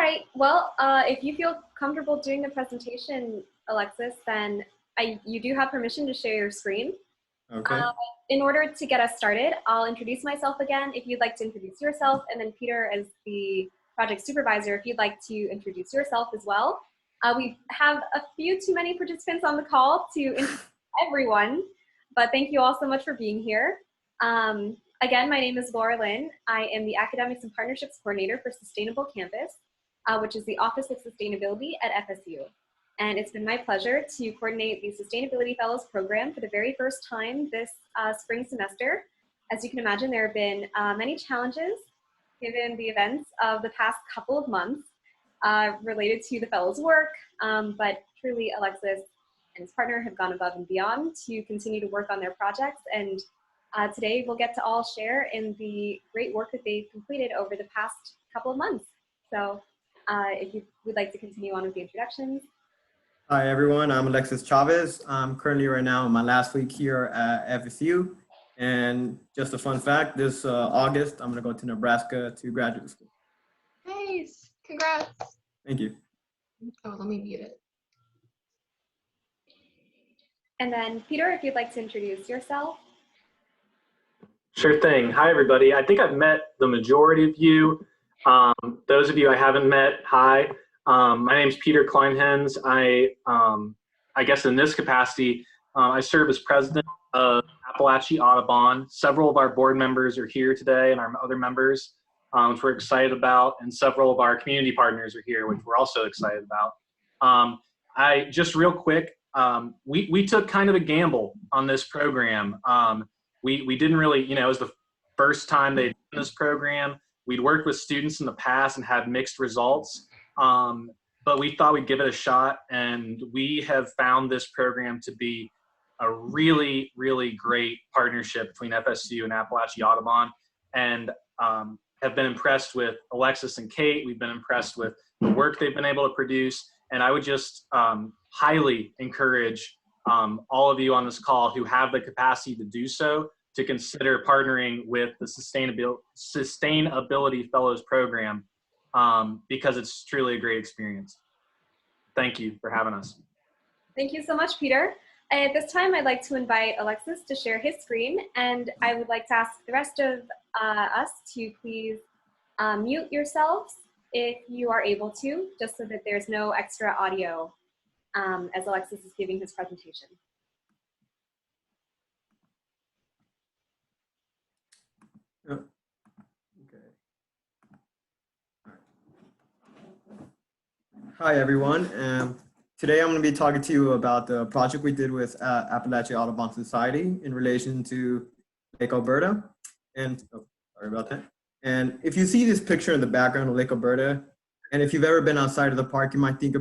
right, well, if you feel comfortable doing the presentation, Alexis, then you do have permission to share your screen. Okay. In order to get us started, I'll introduce myself again. If you'd like to introduce yourself, and then Peter, as the project supervisor, if you'd like to introduce yourself as well. We have a few too many participants on the call to introduce everyone, but thank you all so much for being here. Again, my name is Laura Lynn. I am the Academics and Partnerships Coordinator for Sustainable Campus, which is the Office of Sustainability at FSU. And it's been my pleasure to coordinate the Sustainability Fellows program for the very first time this spring semester. As you can imagine, there have been many challenges given the events of the past couple of months related to the fellows' work, but truly Alexis and his partner have gone above and beyond to continue to work on their projects. And today we'll get to all share in the great work that they've completed over the past couple of months. So if you would like to continue on with the introductions. Hi, everyone. I'm Alexis Chavez. I'm currently right now in my last week here at FSU. And just a fun fact, this August, I'm going to go to Nebraska to graduate school. Nice. Congrats. Thank you. Oh, let me mute it. And then Peter, if you'd like to introduce yourself. Sure thing. Hi, everybody. I think I've met the majority of you. Those of you I haven't met, hi. My name is Peter Kleinhens. I guess in this capacity, I serve as president of Apalachee Audubon. Several of our board members are here today and our other members, which we're excited about, and several of our community partners are here, which we're also excited about. Just real quick, we took kind of a gamble on this program. We didn't really, it was the first time they'd done this program. We'd worked with students in the past and had mixed results. But we thought we'd give it a shot, and we have found this program to be a really, really great partnership between FSU and Apalachee Audubon, and have been impressed with Alexis and Kate. We've been impressed with the work they've been able to produce, and I would just highly encourage all of you on this call who have the capacity to do so to consider partnering with the Sustainability Fellows program. Because it's truly a great experience. Thank you for having us. Thank you so much, Peter. At this time, I'd like to invite Alexis to share his screen, and I would like to ask the rest of us to please mute yourselves if you are able to, just so that there's no extra audio as Alexis is giving his presentation. Hi, everyone. Today I'm going to be talking to you about the project we did with Apalachee Audubon Society in relation to Lake Elberta. And sorry about that. And if you see this picture in the background of Lake Elberta, and if you've ever been outside of the park, you might think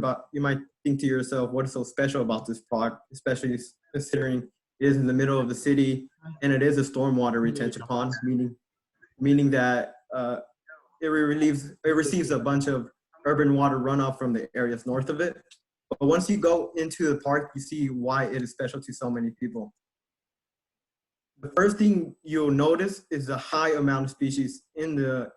to yourself, what is so special about this park, especially considering it is in the middle of the city and it is a stormwater retention pond, meaning that it receives a bunch of urban water runoff from the areas north of it. But once you go into the park, you see why it is special to so many people. The first thing you'll notice is the high amount of species in the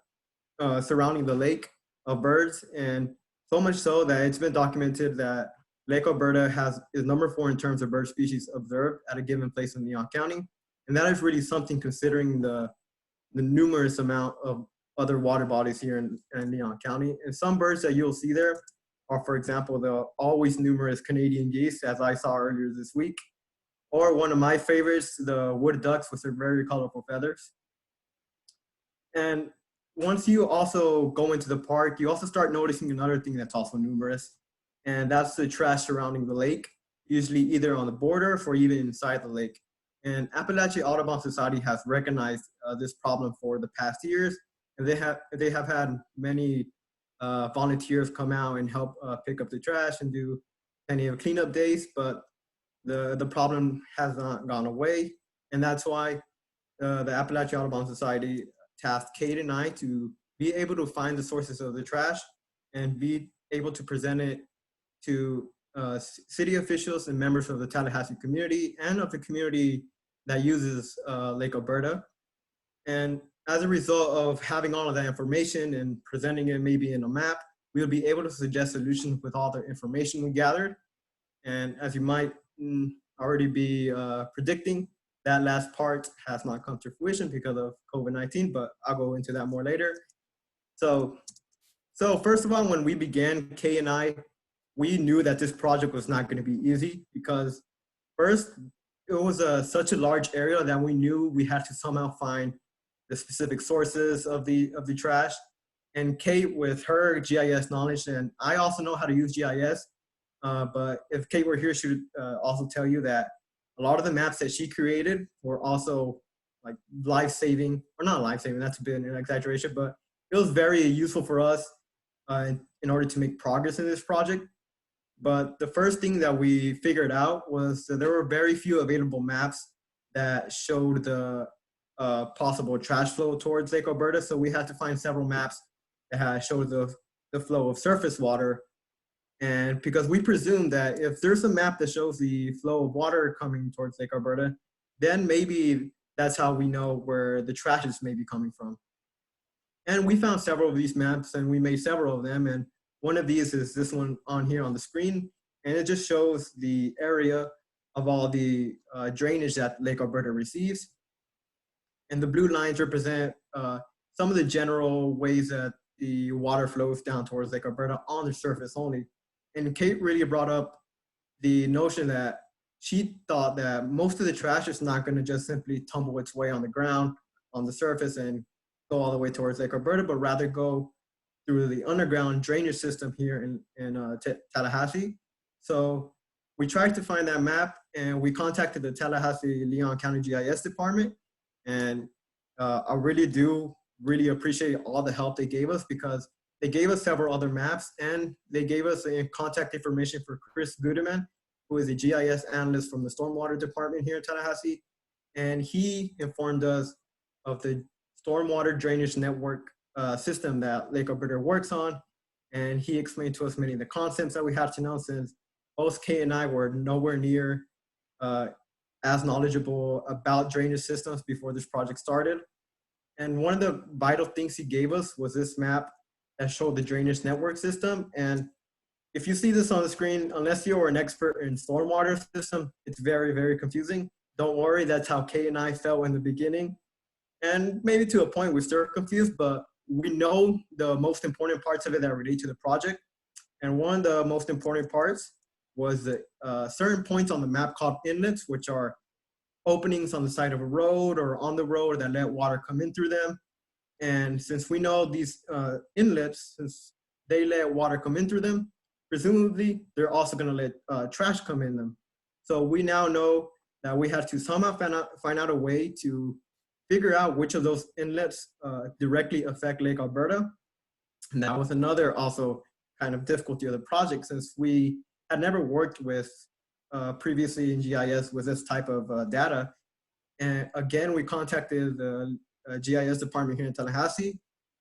surrounding the lake of birds, and so much so that it's been documented that Lake Elberta is number 4 in terms of bird species observed at a given place in Leon County. And that is really something considering the numerous amount of other water bodies here in Leon County. And some birds that you'll see there are, for example, the always numerous Canadian geese, as I saw earlier this week, or one of my favorites, the wood ducks with their very colorful feathers. And once you also go into the park, you also start noticing another thing that's also numerous, and that's the trash surrounding the lake, usually either on the border or even inside the lake. And Apalachee Audubon Society has recognized this problem for the past years. And they have had many volunteers come out and help pick up the trash and do plenty of cleanup days, but the problem has not gone away. And that's why the Apalachee Audubon Society tasked Kate and I to be able to find the sources of the trash and be able to present it to city officials and members of the Tallahassee community and of the community that uses Lake Elberta. And as a result of having all of that information and presenting it maybe in a map, we would be able to suggest solutions with all the information we gathered. And as you might already be predicting, that last part has not come to fruition because of COVID-19, but I'll go into that more later. So first of all, when we began, Kay and I, we knew that this project was not going to be easy because first, it was such a large area that we knew we had to somehow find the specific sources of the trash. And Kate, with her GIS knowledge, and I also know how to use GIS, but if Kate were here, she would also tell you that a lot of the maps that she created were also like life-saving, or not life-saving, that's a bit an exaggeration, but it was very useful for us in order to make progress in this project. But the first thing that we figured out was that there were very few available maps that showed the possible trash flow towards Lake Elberta. So we had to find several maps that showed the flow of surface water. And because we presumed that if there's a map that shows the flow of water coming towards Lake Elberta, then maybe that's how we know where the trash is maybe coming from. And we found several of these maps, and we made several of them. And one of these is this one on here on the screen, and it just shows the area of all the drainage that Lake Elberta receives. And the blue lines represent some of the general ways that the water flows down towards Lake Elberta on the surface only. And Kate really brought up the notion that she thought that most of the trash is not going to just simply tumble its way on the ground, on the surface, and go all the way towards Lake Elberta, but rather go through the underground drainage system here in Tallahassee. So we tried to find that map, and we contacted the Tallahassee-Leon County GIS department. And I really appreciate all the help they gave us, because they gave us several other maps, and they gave us contact information for Chris Gudeman, who is a GIS analyst from the stormwater department here in Tallahassee. And he informed us of the stormwater drainage network system that Lake Elberta works on. And he explained to us many of the concepts that we have to know, since both Kay and I were nowhere near as knowledgeable about drainage systems before this project started. And one of the vital things he gave us was this map that showed the drainage network system. And if you see this on the screen, unless you're an expert in stormwater system, it's very, very confusing. Don't worry, that's how Kay and I felt in the beginning. And maybe to a point we're still confused, but we know the most important parts of it that relate to the project. And one of the most important parts was the certain points on the map called inlets, which are openings on the side of a road or on the road that let water come in through them. And since we know these inlets, since they let water come in through them, presumably they're also going to let trash come in them. So we now know that we have to somehow find out a way to figure out which of those inlets directly affect Lake Elberta. And that was another also kind of difficulty of the project, since we had never worked with previously in GIS with this type of data. And again, we contacted the GIS department here in Tallahassee,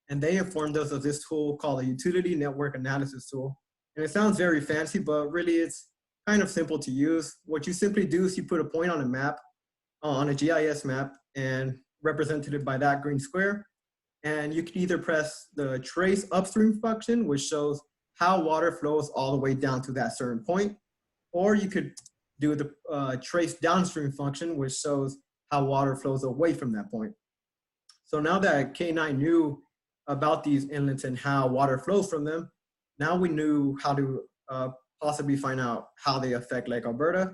and they informed us of this tool called a utility network analysis tool. And it sounds very fancy, but really it's kind of simple to use. What you simply do is you put a point on a map, on a GIS map, and represented it by that green square. And you can either press the trace upstream function, which shows how water flows all the way down to that certain point, or you could do the trace downstream function, which shows how water flows away from that point. So now that Kay and I knew about these inlets and how water flows from them, now we knew how to possibly find out how they affect Lake Elberta.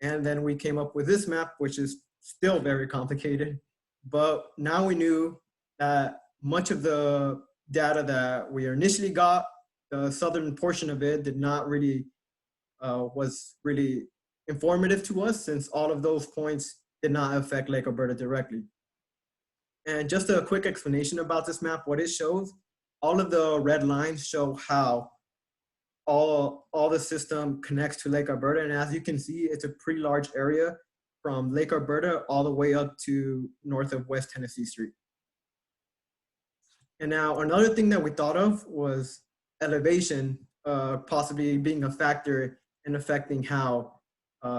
And then we came up with this map, which is still very complicated. But now we knew that much of the data that we initially got, the southern portion of it did not really, was really informative to us, since all of those points did not affect Lake Elberta directly. And just a quick explanation about this map, what it shows, all of the red lines show how all the system connects to Lake Elberta. And as you can see, it's a pretty large area from Lake Elberta all the way up to north of West Tennessee Street. And now another thing that we thought of was elevation possibly being a factor in affecting how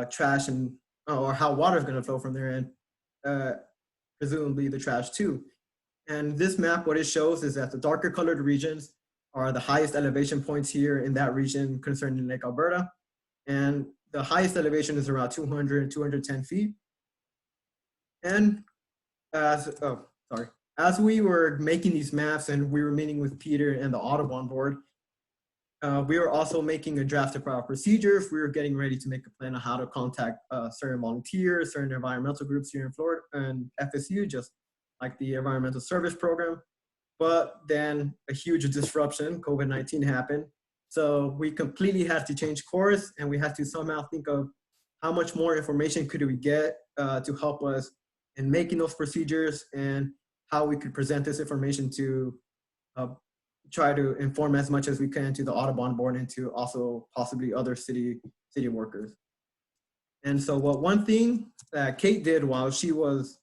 trash and or how water is going to flow from there, and presumably the trash too. And this map, what it shows is that the darker colored regions are the highest elevation points here in that region concerning Lake Elberta. And the highest elevation is around 200, 210 feet. And as we were making these maps and we were meeting with Peter and the Audubon board, we were also making a draft of our procedures. We were getting ready to make a plan on how to contact certain volunteers, certain environmental groups here in Florida and FSU, just like the Environmental Service Program. But then a huge disruption, COVID-19 happened. So we completely had to change course, and we had to somehow think of how much more information could we get to help us in making those procedures, and how we could present this information to try to inform as much as we can to the Audubon board and to also possibly other city workers. And so one thing that Kate did while she was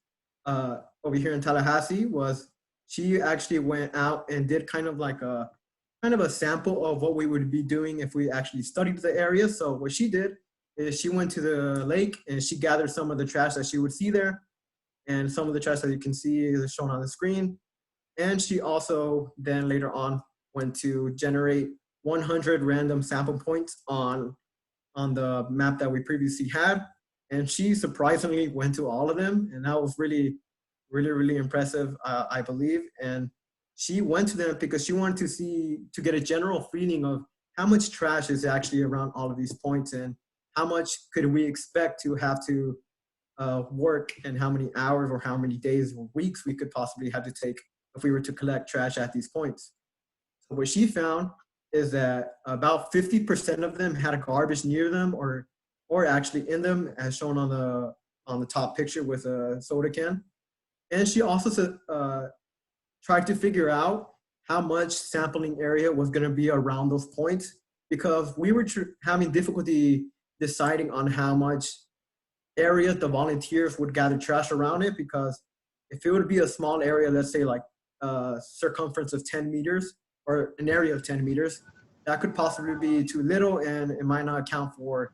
over here in Tallahassee was she actually went out and did kind of a sample of what we would be doing if we actually studied the area. So what she did is she went to the lake and she gathered some of the trash that she would see there. And some of the trash that you can see is shown on the screen. And she also then later on went to generate 100 random sample points on the map that we previously had. And she surprisingly went to all of them. And that was really, really, really impressive, I believe. And she went to them because she wanted to get a general feeling of how much trash is actually around all of these points and how much could we expect to have to work and how many hours or how many days or weeks we could possibly have to take if we were to collect trash at these points. So what she found is that about 50% of them had a garbage near them or actually in them, as shown on the top picture with a soda can. And she also tried to figure out how much sampling area was going to be around those points, because we were having difficulty deciding on how much area the volunteers would gather trash around it, because if it would be a small area, let's say like a circumference of 10 meters or an area of 10 meters, that could possibly be too little and it might not account for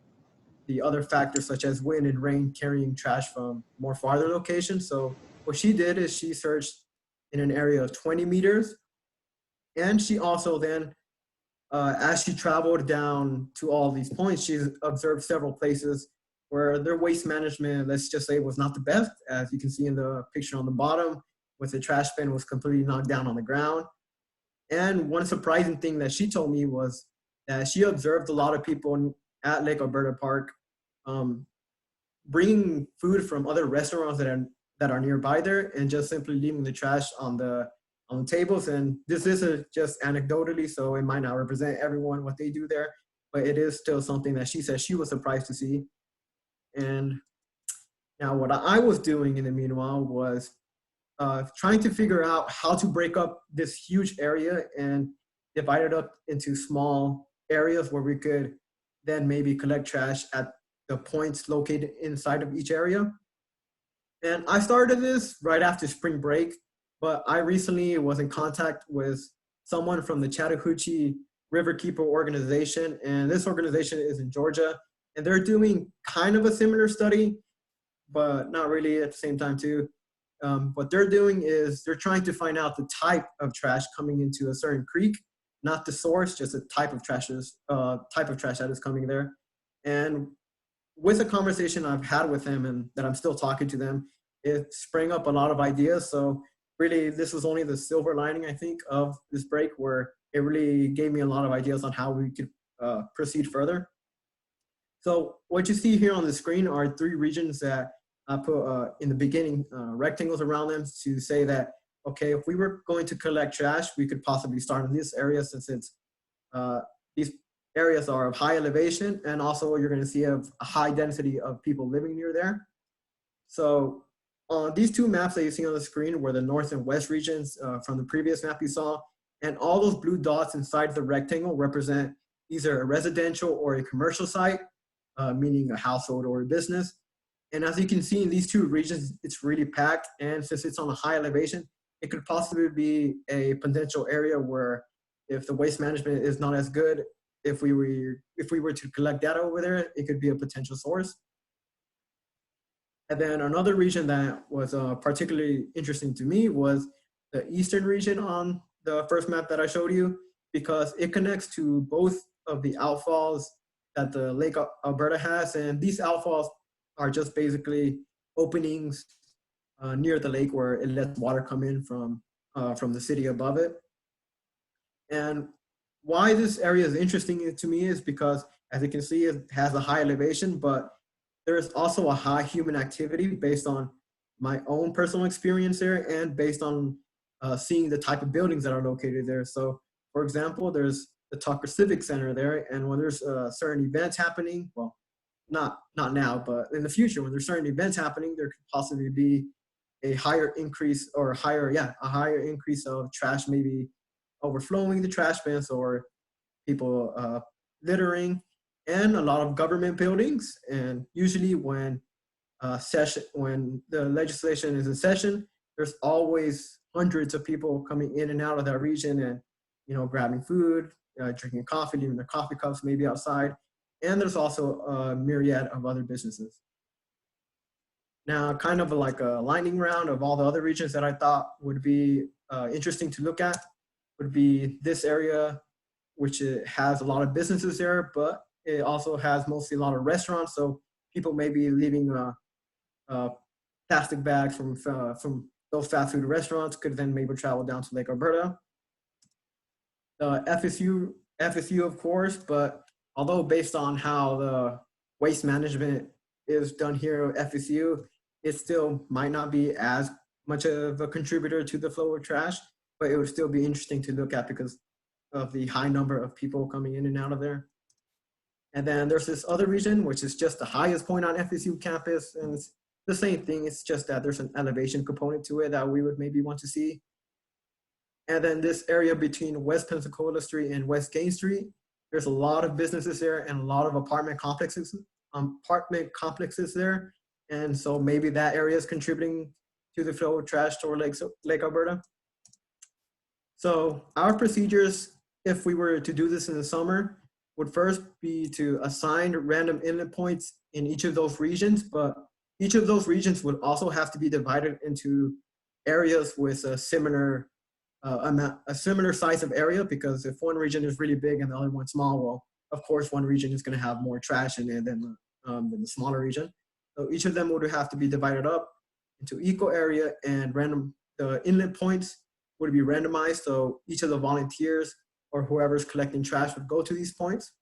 the other factors such as wind and rain carrying trash from more farther locations. So what she did is she searched in an area of 20 meters. And she also then, as she traveled down to all these points, she observed several places where their waste management, let's just say, was not the best. As you can see in the picture on the bottom, with the trash bin was completely knocked down on the ground. And one surprising thing that she told me was that she observed a lot of people at Lake Elberta Park bringing food from other restaurants that are nearby there and just simply leaving the trash on the tables. And this is just anecdotally, so it might not represent everyone what they do there, but it is still something that she said she was surprised to see. And now what I was doing in the meanwhile was trying to figure out how to break up this huge area and divide it up into small areas where we could then maybe collect trash at the points located inside of each area. And I started this right after spring break, but I recently was in contact with someone from the Chattahoochee Riverkeeper organization, and this organization is in Georgia, and they're doing kind of a similar study, but not really at the same time too. What they're doing is they're trying to find out the type of trash coming into a certain creek, not the source, just a type of trash that is coming there. And with a conversation I've had with them and that I'm still talking to them, it sprang up a lot of ideas. So really, this was only the silver lining, I think, of this break, where it really gave me a lot of ideas on how we could proceed further. So what you see here on the screen are 3 regions that I put in the beginning, rectangles around them to say that, okay, if we were going to collect trash, we could possibly start in this area since it's these areas are of high elevation, and also you're going to see a high density of people living near there. So these 2 maps that you see on the screen were the north and west regions from the previous map you saw, and all those blue dots inside the rectangle represent either a residential or a commercial site, meaning a household or a business. And as you can see in these 2 regions, it's really packed. And since it's on a high elevation, it could possibly be a potential area where if the waste management is not as good, if we were to collect data over there, it could be a potential source. And then another region that was particularly interesting to me was the eastern region on the first map that I showed you. because it connects to both of the outfalls that the Lake Alberta has. And these outfalls are just basically openings near the lake where it lets water come in from the city above it. And why this area is interesting to me is because, as you can see, it has a high elevation, but there is also a high human activity based on my own personal experience there and based on seeing the type of buildings that are located there. So, for example, there's the Tucker Civic Center there, and when there's certain events happening, well, not now, but in the future, when there's certain events happening, there could possibly be a higher increase or a higher increase of trash, maybe overflowing the trash bins or people littering, and a lot of government buildings. And usually when the legislation is in session, there's always hundreds of people coming in and out of that region and, grabbing food, drinking coffee, leaving their coffee cups maybe outside. And there's also a myriad of other businesses. Now, kind of like a lightning round of all the other regions that I thought would be interesting to look at would be this area, which it has a lot of businesses there, but it also has mostly a lot of restaurants. So people may be leaving plastic bags from those fast food restaurants, could then maybe travel down to Lake Elberta. FSU, of course, but although based on how the waste management is done here at FSU, it still might not be as much of a contributor to the flow of trash, but it would still be interesting to look at because of the high number of people coming in and out of there. And then there's this other region, which is just the highest point on FSU campus, and it's the same thing. It's just that there's an elevation component to it that we would maybe want to see. And then this area between West Pensacola Street and West Gain Street, there's a lot of businesses there and a lot of apartment complexes there. And so maybe that area is contributing to the flow of trash toward Lake Elberta. So our procedures, if we were to do this in the summer, would first be to assign random inlet points in each of those regions, but each of those regions would also have to be divided into areas with a similar size of area, because if one region is really big and the other one's small, well, of course, one region is going to have more trash in it than the smaller region. So each of them would have to be divided up into equal area, and the inlet points would be randomized. So each of the volunteers or whoever's collecting trash would go to these points,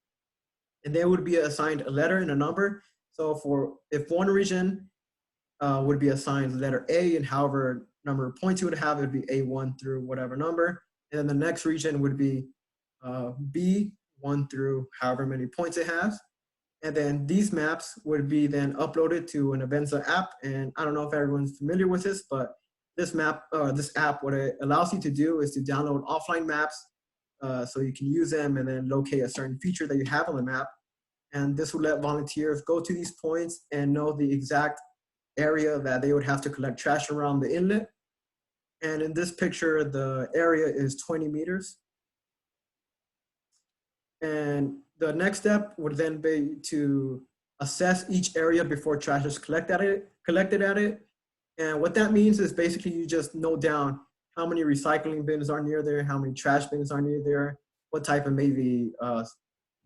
and they would be assigned a letter and a number. So if one region would be assigned letter A, and however number of points you would have, it would be A1 through whatever number. And then the next region would be B1 through however many points it has. And then these maps would be then uploaded to an Avenza app. And I don't know if everyone's familiar with this, but this app, what it allows you to do is to download offline maps so you can use them and then locate a certain feature that you have on the map. And this would let volunteers go to these points and know the exact area that they would have to collect trash around the inlet. And in this picture, the area is 20 meters. And the next step would then be to assess each area before trash is collected at it. And what that means is basically you just note down how many recycling bins are near there, how many trash bins are near there, what type of maybe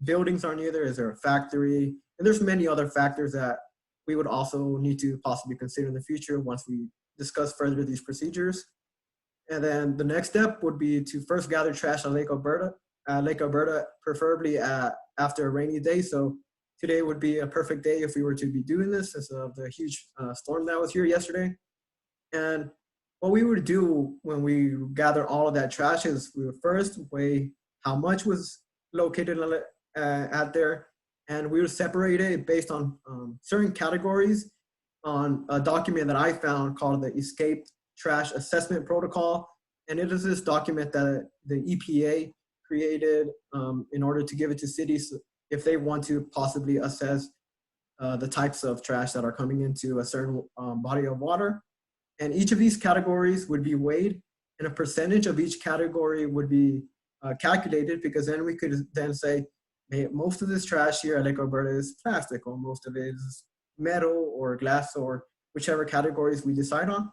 buildings are near there, is there a factory? And there's many other factors that we would also need to possibly consider in the future once we discuss further these procedures. And then the next step would be to first gather trash at Lake Elberta, preferably after a rainy day. So today would be a perfect day if we were to be doing this, because of the huge storm that was here yesterday. And what we would do when we gather all of that trash is we would first weigh how much was located at there, and we would separate it based on certain categories on a document that I found called the Escaped Trash Assessment Protocol. And it is this document that the EPA created in order to give it to cities if they want to possibly assess the types of trash that are coming into a certain body of water. And each of these categories would be weighed, and a percentage of each category would be calculated, because then we could then say, hey, most of this trash here at Lake Elberta is plastic, or most of it is metal or glass, or whichever categories we decide on.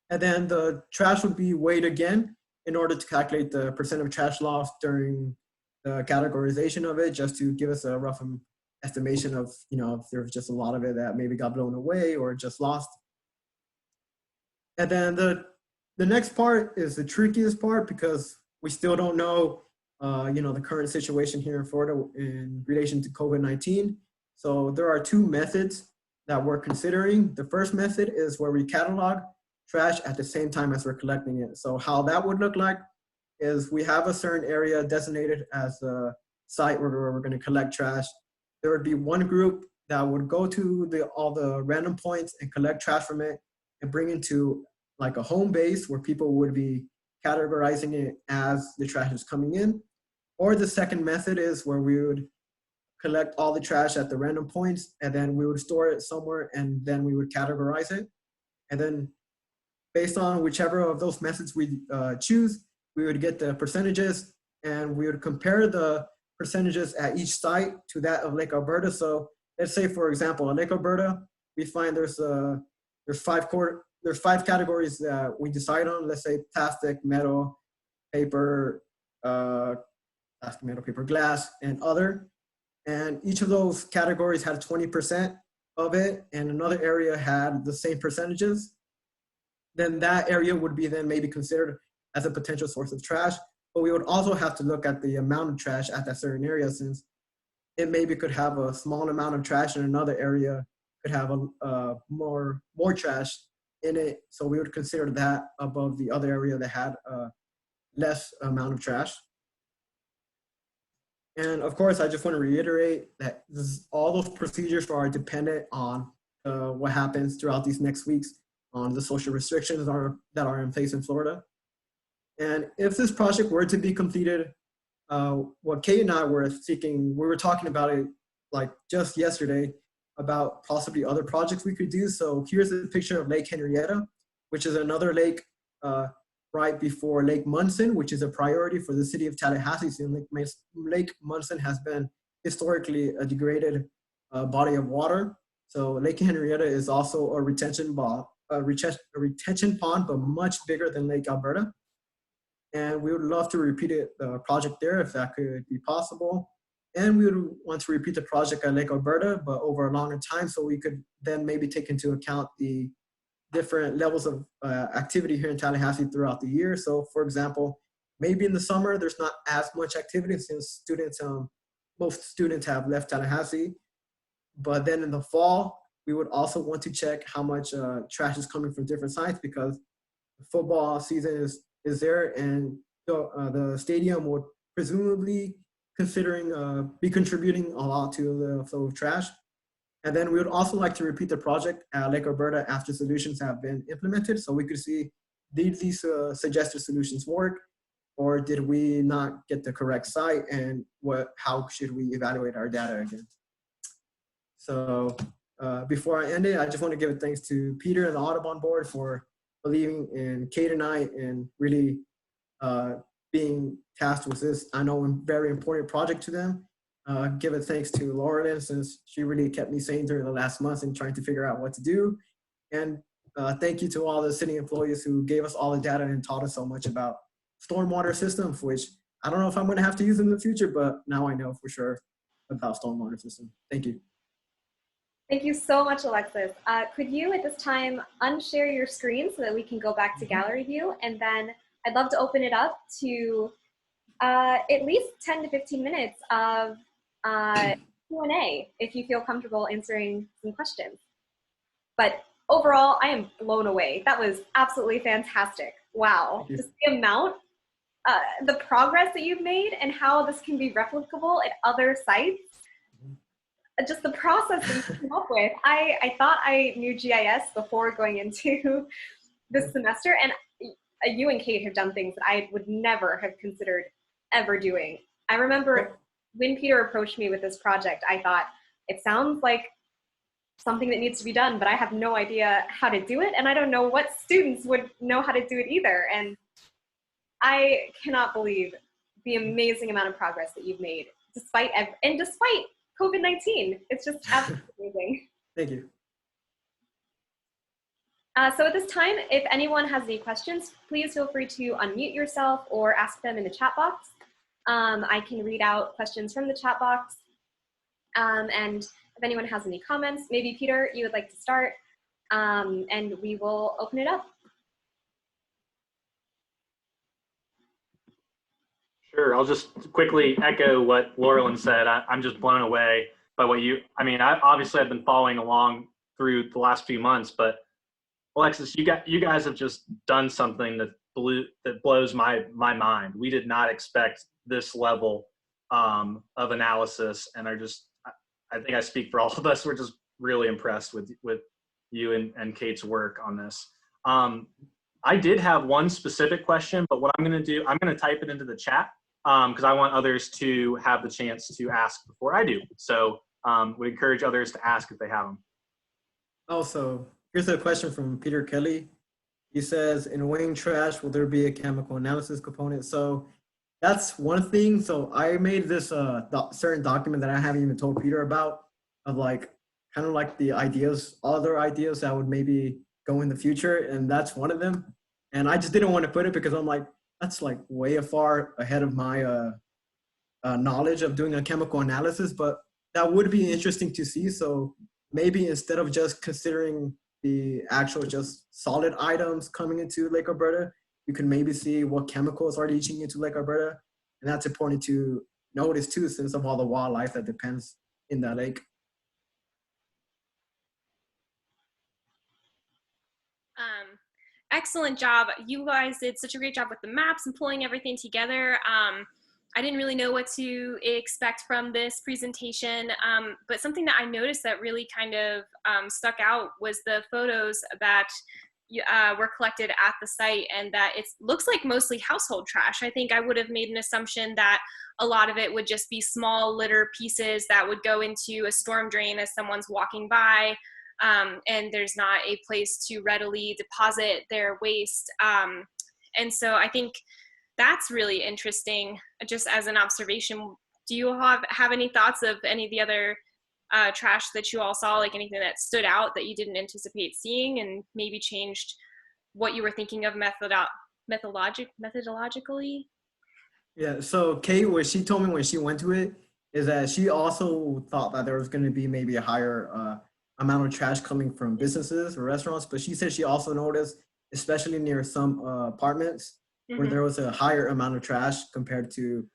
And then the trash would be weighed again in order to calculate the percent of trash lost during the categorization of it, just to give us a rough estimation of, if there's just a lot of it that maybe got blown away or just lost. And then the next part is the trickiest part, because we still don't know, the current situation here in Florida in relation to COVID-19. So there are two methods that we're considering. The first method is where we catalog trash at the same time as we're collecting it. So how that would look like is we have a certain area designated as a site where we're going to collect trash. There would be one group that would go to all the random points and collect trash from it and bring it to like a home base where people would be categorizing it as the trash is coming in. Or the second method is where we would collect all the trash at the random points, and then we would store it somewhere, and then we would categorize it. And then based on whichever of those methods we choose, we would get the percentages, and we would compare the percentages at each site to that of Lake Elberta. So let's say, for example, at Lake Elberta, we find there's five categories that we decide on. Let's say plastic, metal, paper, glass, and other. And each of those categories had 20% of it, and another area had the same percentages. Then that area would be then maybe considered as a potential source of trash. But we would also have to look at the amount of trash at that certain area, since it maybe could have a small amount of trash and another area could have more trash in it. So we would consider that above the other area that had less amount of trash. And of course, I just want to reiterate that all those procedures are dependent on what happens throughout these next weeks on the social restrictions that are in place in Florida. And if this project were to be completed, what Kate and I were seeking, we were talking about it like just yesterday about possibly other projects we could do. So here's a picture of Lake Henrietta, which is another lake right before Lake Munson, which is a priority for the city of Tallahassee. So Lake Munson has been historically a degraded body of water. So Lake Henrietta is also a retention pond, but much bigger than Lake Elberta. And we would love to repeat the project there if that could be possible. And we would want to repeat the project at Lake Elberta, but over a longer time, so we could then maybe take into account the different levels of activity here in Tallahassee throughout the year. So for example, maybe in the summer, there's not as much activity since most students have left Tallahassee. But then in the fall, we would also want to check how much trash is coming from different sites, because the football season is there, and the stadium would presumably be contributing a lot to the flow of trash. And then we would also like to repeat the project at Lake Elberta after solutions have been implemented, so we could see, did these suggested solutions work, or did we not get the correct site, and how should we evaluate our data again? So before I end it, I just want to give thanks to Peter and the Audubon board for believing in Kate and I and really being tasked with this, I know, a very important project to them. Give a thanks to Lauren, since she really kept me sane during the last months and trying to figure out what to do. And thank you to all the city employees who gave us all the data and taught us so much about stormwater systems, which I don't know if I'm going to have to use in the future, but now I know for sure about stormwater system. Thank you. Thank you so much, Alexis. Could you at this time unshare your screen so that we can go back to gallery view? And then I'd love to open it up to at least 10 to 15 minutes of Q&A if you feel comfortable answering some questions. But overall, I am blown away. That was absolutely fantastic. Wow. Just the amount, the progress that you've made and how this can be replicable at other sites. Just the process that you came up with. I thought I knew GIS before going into this semester, and you and Kate have done things that I would never have considered ever doing. I remember when Peter approached me with this project, I thought, it sounds like something that needs to be done, but I have no idea how to do it, and I don't know what students would know how to do it either. And I cannot believe the amazing amount of progress that you've made, despite COVID-19. It's just absolutely amazing. Thank you. So at this time, if anyone has any questions, please feel free to unmute yourself or ask them in the chat box. I can read out questions from the chat box. And if anyone has any comments, maybe Peter, you would like to start, and we will open it up. Sure, I'll just quickly echo what Laurelyn said. I'm just blown away by what obviously I've been following along through the last few months, but Alexis, you guys have just done something that blows my mind. We did not expect this level of analysis, and I think I speak for all of us. We're just really impressed with you and Kate's work on this. I did have one specific question, but what I'm going to do, I'm going to type it into the chat because I want others to have the chance to ask before I do. So we encourage others to ask if they have them. Also, here's a question from Peter Kelly. He says, in weighing trash, will there be a chemical analysis component? So that's one thing. So I made this certain document that I haven't even told Peter about, of like, kind of like the ideas, other ideas that would maybe go in the future. And that's one of them. And I just didn't want to put it because I'm like, that's like way far ahead of my knowledge of doing a chemical analysis, but that would be interesting to see. So maybe instead of just considering the actual just solid items coming into Lake Elberta, you can maybe see what chemicals are leaching into Lake Elberta. And that's important to notice too, since of all the wildlife that depends in that lake. Excellent job. You guys did such a great job with the maps and pulling everything together. I didn't really know what to expect from this presentation, but something that I noticed that really kind of stuck out was the photos that were collected at the site, and that it looks like mostly household trash. I think I would have made an assumption that a lot of it would just be small litter pieces that would go into a storm drain as someone's walking by. And there's not a place to readily deposit their waste. And so I think that's really interesting, just as an observation. Do you have any thoughts of any of the other trash that you all saw, like anything that stood out that you didn't anticipate seeing and maybe changed what you were thinking of methodologically? Yeah, so Kate, what she told me when she went to it is that she also thought that there was going to be maybe a higher amount of trash coming from businesses or restaurants, but she said she also noticed, especially near some apartments, where there was a higher amount of trash compared to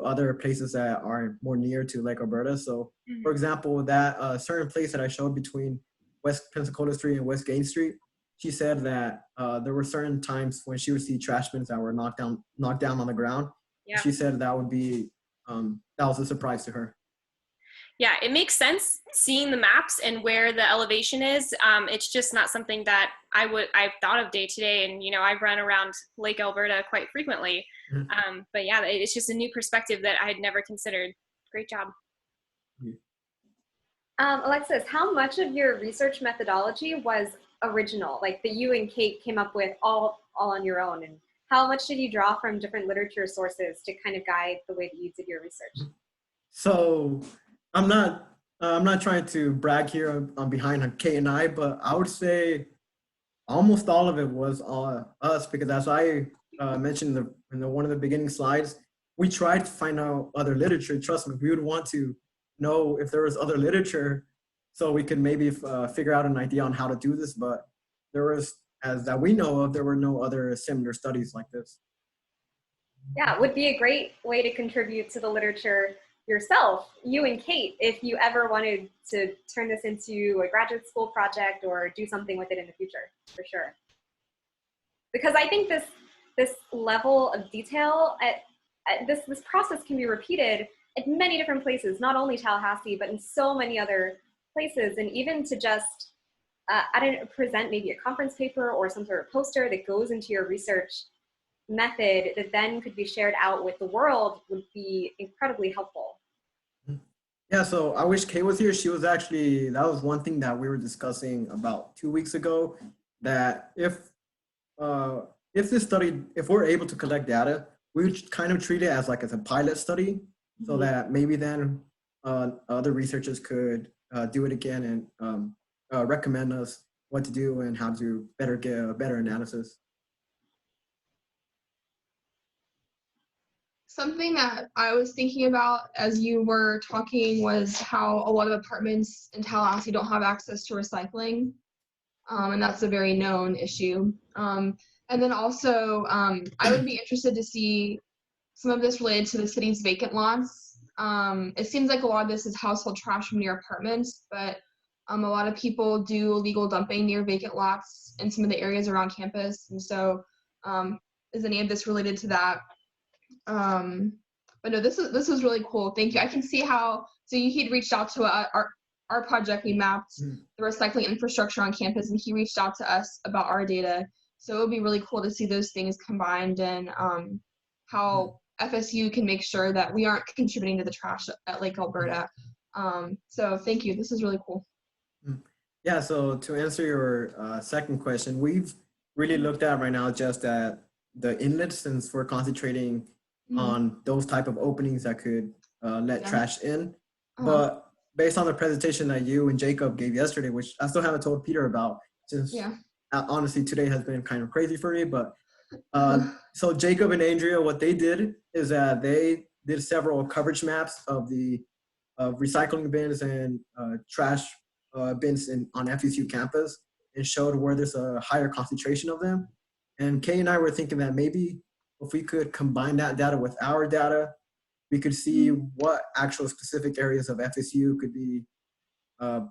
other places that are more near to Lake Elberta. So, for example, that certain place that I showed between West Pensacola Street and West Gain Street, she said that there were certain times when she would see trash bins that were knocked down on the ground. Yeah. She said that would be that was a surprise to her. Yeah, it makes sense seeing the maps and where the elevation is. It's just not something that I've thought of day to day. And, I've run around Lake Elberta quite frequently. But yeah, it's just a new perspective that I had never considered. Great job. Alexis, how much of your research methodology was original, like that you and Kate came up with all on your own? And how much did you draw from different literature sources to kind of guide the way that you did your research? So I'm not trying to brag here on behind Kate and I, but I would say almost all of it was us, because as I mentioned in one of the beginning slides, we tried to find out other literature. Trust me, we would want to know if there was other literature so we could maybe figure out an idea on how to do this, but there was, as that we know of, there were no other similar studies like this. Yeah, it would be a great way to contribute to the literature yourself, you and Kate, if you ever wanted to turn this into a graduate school project or do something with it in the future, for sure. Because I think this level of detail, this process can be repeated at many different places, not only Tallahassee, but in so many other places. And even to just present maybe a conference paper or some sort of poster that goes into your research method that then could be shared out with the world would be incredibly helpful. Yeah, so I wish Kate was here. She was actually, that was one thing that we were discussing about 2 weeks ago, that if this study, if we're able to collect data, we would kind of treat it as like as a pilot study, so that maybe then other researchers could do it again and recommend us what to do and how to better get a better analysis. Something that I was thinking about as you were talking was how a lot of apartments in Tallahassee don't have access to recycling. And that's a very known issue. And then also, I would be interested to see some of this related to the city's vacant lots. It seems like a lot of this is household trash from near apartments, but a lot of people do illegal dumping near vacant lots in some of the areas around campus. And so is any of this related to that? But no, this was really cool. Thank you. I can see how, so he'd reached out to our project. We mapped the recycling infrastructure on campus, and he reached out to us about our data. So it would be really cool to see those things combined, and how FSU can make sure that we aren't contributing to the trash at Lake Elberta. So thank you. This is really cool. Yeah, so to answer your second question, we've really looked at right now just at the inlets, since we're concentrating on those type of openings that could let trash in. But based on the presentation that you and Jacob gave yesterday, which I still haven't told Peter about, since honestly today has been kind of crazy for me, but so Jacob and Andrea, what they did is that they did several coverage maps of the recycling bins and trash bins on FSU campus, and showed where there's a higher concentration of them. And Kay and I were thinking that maybe if we could combine that data with our data, we could see what actual specific areas of FSU could be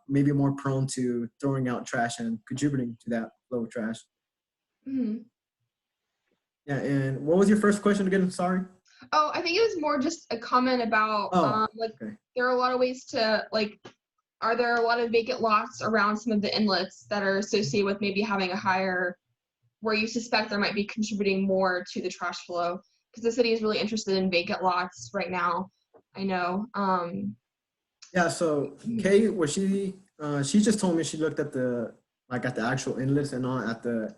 maybe more prone to throwing out trash and contributing to that flow of trash. Yeah, and what was your first question again? Sorry. Oh, I think it was more just a comment about there are a lot of ways to, like, are there a lot of vacant lots around some of the inlets that are associated with maybe having a higher, where you suspect there might be contributing more to the trash flow? Because the city is really interested in vacant lots right now, I know. Yeah, so Kay, she just told me she looked at the actual inlets and not at the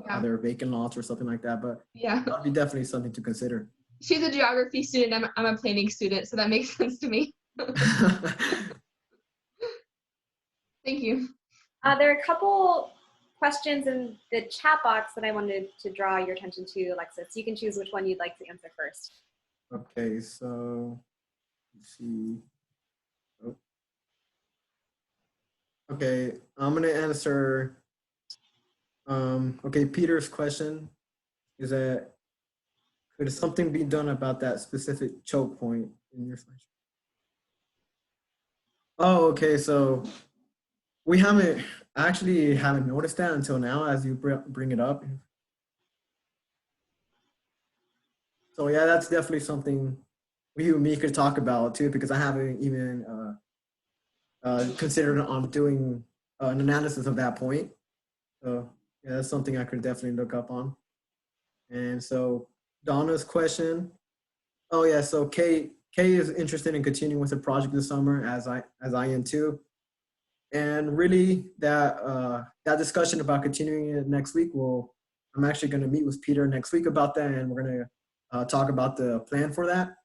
other vacant lots or something like that, but that'd be definitely something to consider. She's a geography student, I'm a planning student, so that makes sense to me. Thank you. There are a couple questions in the chat box that I wanted to draw your attention to, Alexis. You can choose which one you'd like to answer first. Okay, so let's see. Oh. Okay, I'm gonna answer. Okay, Peter's question is that could something be done about that specific choke point in your slide? Oh, okay, so we haven't noticed that until now as you bring it up. So yeah, that's definitely something you and me could talk about too, because I haven't even considered on doing an analysis of that point. So yeah, that's something I could definitely look up on. And so Donna's question. Oh yeah, so Kay is interested in continuing with the project this summer, as I am too. And really that discussion about continuing it next week, I'm actually going to meet with Peter next week about that, and we're going to talk about the plan for that.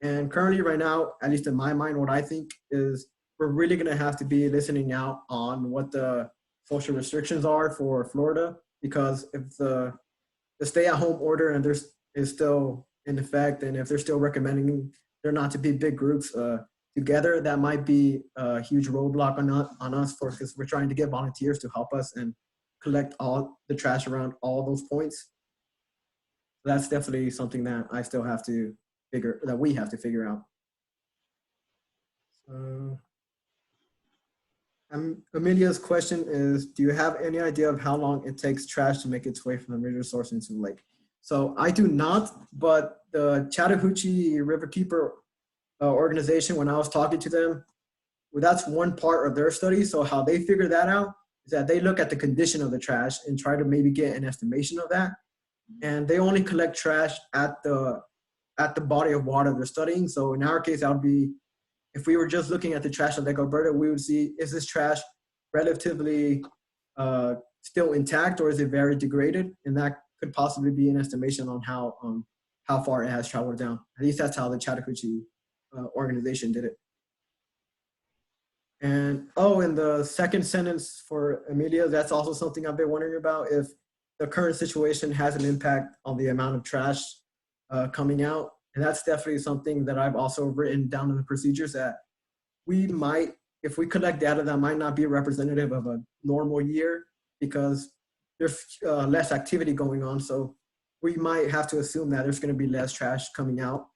And currently right now, at least in my mind, what I think is we're really going to have to be listening out on what the social restrictions are for Florida, because if the stay-at-home order and is still in effect, and if they're still recommending there not to be big groups together, that might be a huge roadblock on us, because we're trying to get volunteers to help us and collect all the trash around all those points. So that's definitely something that we have to figure out. So, Amelia's question is, do you have any idea of how long it takes trash to make its way from the river source into the lake? So I do not, but the Chattahoochee Riverkeeper organization, when I was talking to them, well, that's one part of their study. So how they figure that out is that they look at the condition of the trash and try to maybe get an estimation of that. And they only collect trash at the body of water they're studying. So in our case, that would be, if we were just looking at the trash of Lake Elberta, we would see, is this trash relatively still intact, or is it very degraded? And that could possibly be an estimation on how far it has traveled down. At least that's how the Chattahoochee organization did it. And oh, and the second sentence for Amelia, that's also something I've been wondering about, if the current situation has an impact on the amount of trash coming out. And that's definitely something that I've also written down in the procedures, that we might, if we collect data that might not be representative of a normal year, because there's less activity going on. So we might have to assume that there's going to be less trash coming out.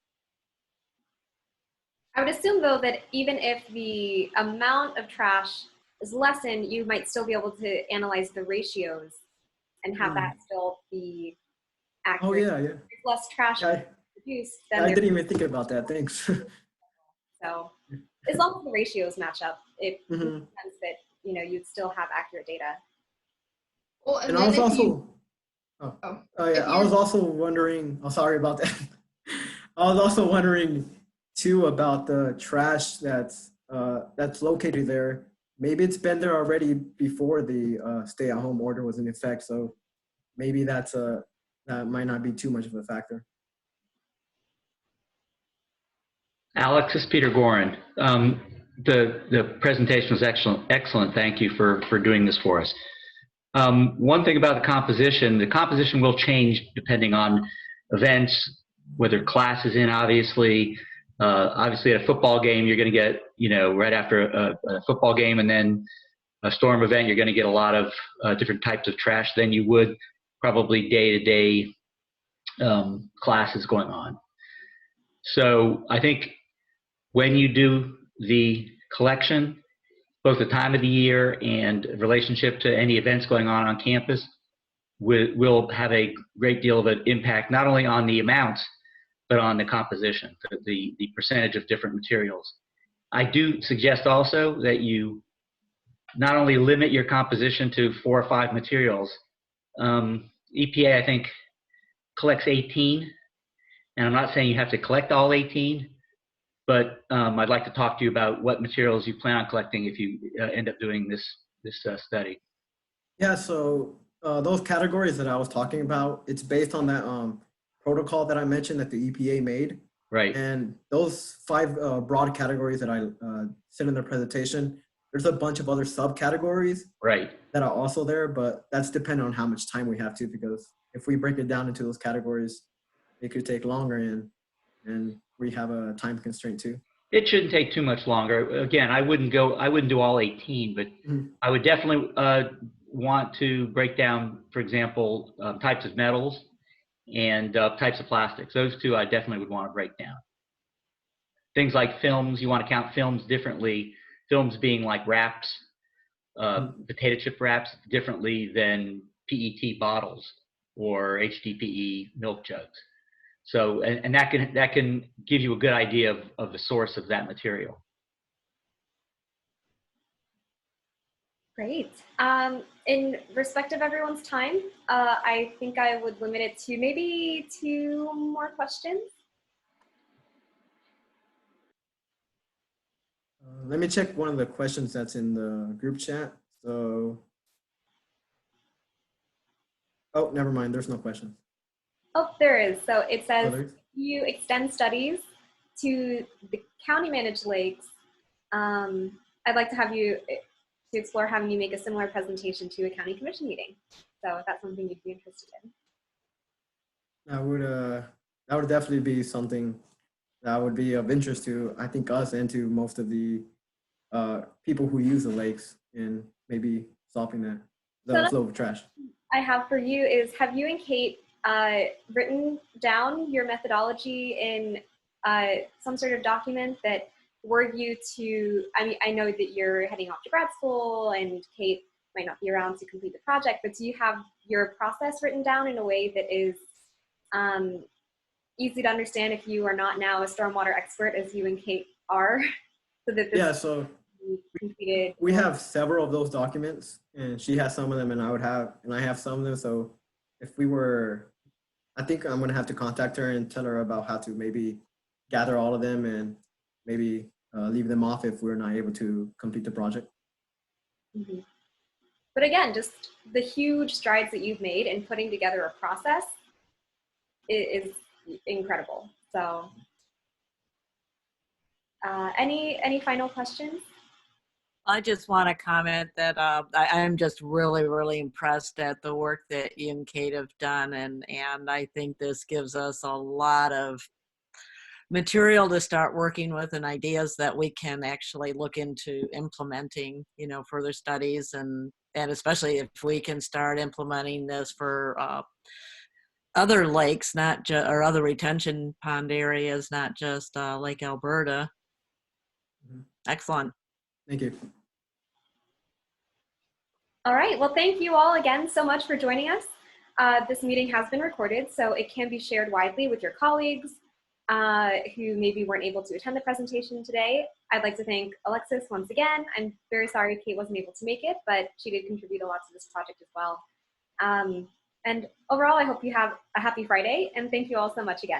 I would assume, though, that even if the amount of trash is lessened, you might still be able to analyze the ratios and have that still be accurate. Oh, yeah, yeah. If there's less trash produced, then I didn't even think about that. Thanks. So as long as the ratios match up, it makes Mhm. sense that, you know, you'd still have accurate data. Well, And I was also, I was also wondering, oh, sorry about that. I was also wondering too about the trash that's located there. Maybe it's been there already before the stay-at-home order was in effect. So maybe that might not be too much of a factor. Alex, this is Peter Gorin. The presentation was excellent. Thank you for doing this for us. One thing about the composition will change depending on events, whether class is in, obviously. Obviously at a football game, you're going to get, right after a football game and then a storm event, you're going to get a lot of different types of trash than you would probably day-to-day classes going on. So I think when you do the collection, both the time of the year and relationship to any events going on campus, will have a great deal of an impact, not only on the amounts, but on the composition, the percentage of different materials. I do suggest also that you not only limit your composition to 4 or 5 materials. EPA, I think, collects 18, and I'm not saying you have to collect all 18, but I'd like to talk to you about what materials you plan on collecting if you end up doing this study. Yeah, so those categories that I was talking about, it's based on that protocol that I mentioned that the EPA made. Right. And those 5 broad categories that I said in the presentation, there's a bunch of other subcategories that are also there, but that's dependent on how much time we have to, because if we break it down into those categories, it could take longer, and we have a time constraint too. It shouldn't take too much longer. Again, I wouldn't do all 18, but I would definitely want to break down, for example, types of metals and types of plastics. Those 2 I definitely would want to break down. Things like films, you want to count films differently. Films being like wraps, potato chip wraps, differently than PET bottles or HDPE milk jugs. So, and that can give you a good idea of the source of that material. Great. In respect of everyone's time, I think I would limit it to maybe 2 more questions. Let me check one of the questions that's in the group chat. So, oh, never mind. There's no question. Oh, there is. So it says, Others? you extend studies to the county managed lakes. I'd like to have you to explore having you make a similar presentation to a county commission meeting. So if that's something you'd be interested in. That would definitely be something that would be of interest to, I think, us and to most of the people who use the lakes, and maybe stopping the flow of trash. I have for you is, have you and Kate written down your methodology in some sort of document that were you to, I know that you're heading off to grad school and Kate might not be around to complete the project, but do you have your process written down in a way that is easy to understand if you are not now a stormwater expert as you and Kate are? So that this so completed. we have several of those documents, and she has some of them, and I have some of them. So if we were, I think I'm gonna have to contact her and tell her about how to maybe gather all of them and maybe leave them off if we're not able to complete the project. Mm-hmm. But again, just the huge strides that you've made in putting together a process is incredible. So any final questions? I just want to comment that I'm just really, really impressed at the work that you and Kate have done, and I think this gives us a lot of material to start working with and ideas that we can actually look into implementing, you know, further studies, and especially if we can start implementing this for other lakes, not just, or other retention pond areas, not just Lake Elberta. Mhm. Excellent. Thank you. All right, well, thank you all again so much for joining us. This meeting has been recorded, so it can be shared widely with your colleagues who maybe weren't able to attend the presentation today. I'd like to thank Alexis once again. I'm very sorry Kate wasn't able to make it, but she did contribute a lot to this project as well. And overall, I hope you have a happy Friday, and thank you all so much again.